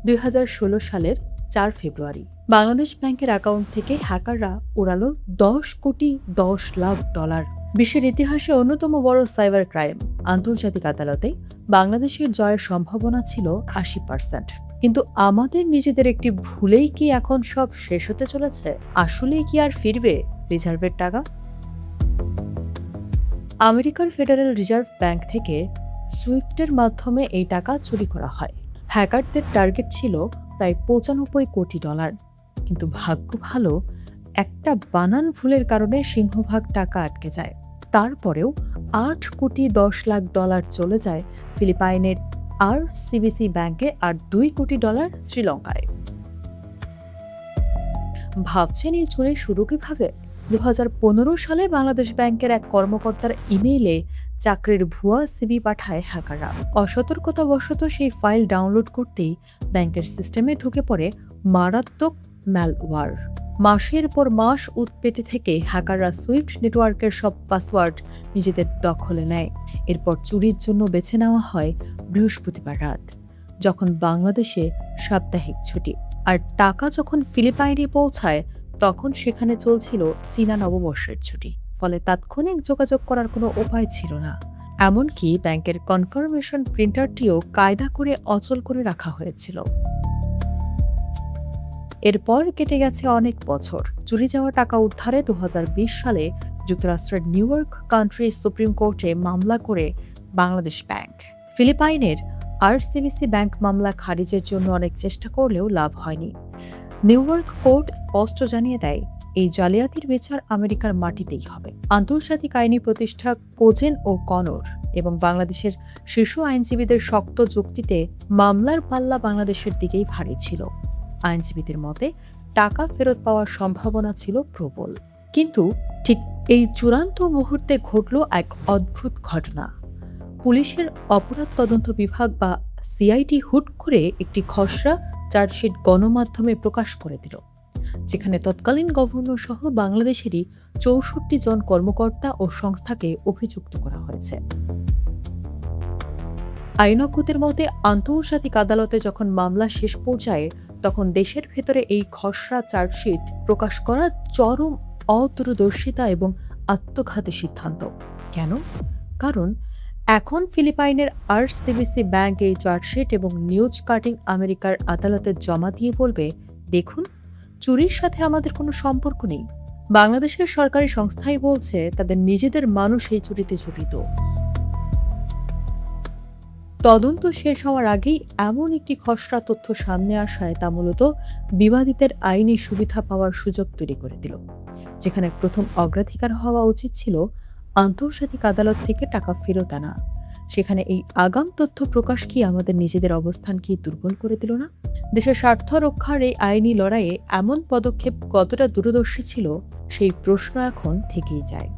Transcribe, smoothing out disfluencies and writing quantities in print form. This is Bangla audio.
2016 সালের 4 ফেব্রুয়ারি বাংলাদেশ ব্যাংকের অ্যাকাউন্ট থেকে হ্যাকাররা উড়ালো $10,10,00,000। বিশ্বের ইতিহাসে অন্যতম বড় সাইবার ক্রাইম। আন্তর্জাতিক আদালতে বাংলাদেশের জয়ের সম্ভাবনা ছিল 80%। কিন্তু আমাদের নিজেদের একটি ভুলেই কি এখন সব শেষ হতে চলেছে? আসলেই কি আর ফিরবে রিজার্ভের টাকা? আমেরিকার ফেডারেল রিজার্ভ ব্যাংক থেকে সুইফটের মাধ্যমে এই টাকা চুরি করা হয়। হ্যাকারদের টার্গেট ছিল প্রায় $95 কোটি। কিন্তু ভাগ্য ভালো, একটা বানান ভুলের কারণে সিংহভাগ টাকা আটকে যায়। তারপরেও $8,10,00,000 চলে যায় ফিলিপাইনের RCBC ব্যাংকে আর $2 কোটি শ্রীলঙ্কায়। ভাবছেন এই চুরি শুরু কিভাবে? 2015 সালে বাংলাদেশ ব্যাংকের এক কর্মকর্তার ইমেইলে চাকরির ভুয়া সিভি পাঠায় হ্যাকাররা। অসতর্কতাবশত সেই ফাইল ডাউনলোড করতেই ব্যাংকের সিস্টেমে ঢুকে পড়ে মারাত্মক ম্যালওয়্যার। মাসের পর মাস উৎপেতে থেকে হ্যাকাররা সুইফট নেটওয়ার্কের সব পাসওয়ার্ড নিজেদের দখলে নেয়। এরপর চুরির জন্য বেছে নেওয়া হয় বৃহস্পতিবার রাত, যখন বাংলাদেশে সাপ্তাহিক ছুটি। আর টাকা যখন ফিলিপাইনে পৌঁছায় তখন সেখানে চলছিল চীনা নববর্ষের ছুটি। ফলে তাৎক্ষণিক যোগাযোগ করার কোনো উপায় ছিল না। এমনকি ব্যাংকের কনফার্মেশন প্রিন্টারটিও কায়দা করে অচল করে রাখা হয়েছিল। এরপর কেটে গেছে অনেক বছর। চুরি যাওয়া টাকা উদ্ধারে 2020 সালে যুক্তরাষ্ট্রের নিউ ইয়র্ক কান্ট্রি সুপ্রিম কোর্টে মামলা করে বাংলাদেশ ব্যাংক। ফিলিপাইনের RCBC ব্যাংক মামলা খারিজের জন্য অনেক চেষ্টা করলেও লাভ হয়নি। নিউ ইয়র্ক কোর্ট স্পষ্ট জানিয়ে দেয়, এই জালিয়াতির বিচার আমেরিকার মাটিতেই হবে। আন্তর্জাতিক আইনি প্রতিষ্ঠা কোজেন ও কনর এবং বাংলাদেশের শীর্ষ আইনজীবীদের শক্ত যুক্তিতে মামলার পাল্লা বাংলাদেশের দিকেই ভারী ছিল। আইনজীবীদের মতে টাকা ফেরত পাওয়ার সম্ভাবনা ছিল প্রবল। কিন্তু ঠিক এই চূড়ান্ত মুহূর্তে ঘটল এক অদ্ভুত ঘটনা। পুলিশের অপরাধ তদন্ত বিভাগ বা সিআইডি হুট করে একটি খসড়া চার্জশিট গণমাধ্যমে প্রকাশ করে দিল, যেখানে তৎকালীন গভর্নর সহ বাংলাদেশেরই 64 জন কর্মকর্তা ও সংস্থাকে অভিযুক্ত করা হয়েছে। আইনজ্ঞদের মতে আন্তর্জাতিক আদালতে যখন মামলা শেষ পর্যায়ে, তখন দেশের ভেতরে এই খসড়া চার্জশিট প্রকাশ করা চরম অদূরদর্শিতা এবং আত্মঘাতী সিদ্ধান্ত। কেন? কারণ এখন ফিলিপাইনের RCBC ব্যাংক এই চার্জশিট এবং নিউজ কাটিং আমেরিকার আদালতে জমা দিয়ে বলবে, দেখুন, চুরির সাথে আমাদের কোনো সম্পর্ক নেই। বাংলাদেশের সরকারি সংস্থাই বলছে তাদের নিজেদের মানুষ এই চুরিতে জড়িত। তদন্ত শেষ হওয়ার আগেই এমন একটি খসড়া তথ্য সামনে আসায় তা মূলত বিবাদীদের আইনি সুবিধা পাওয়ার সুযোগ তৈরি করে দিল। যেখানে প্রথম অগ্রাধিকার হওয়া উচিত ছিল আন্তর্জাতিক আদালত থেকে টাকা ফেরত আনা, সেখানে এই আগাম তথ্য প্রকাশ কি আমাদের নিজেদের অবস্থান কি দুর্বল করে দিল না? দেশের স্বার্থ রক্ষার এই আইনি লড়াইয়ে এমন পদক্ষেপ কতটা দূরদর্শী ছিল, সেই প্রশ্ন এখন থেকেই যায়।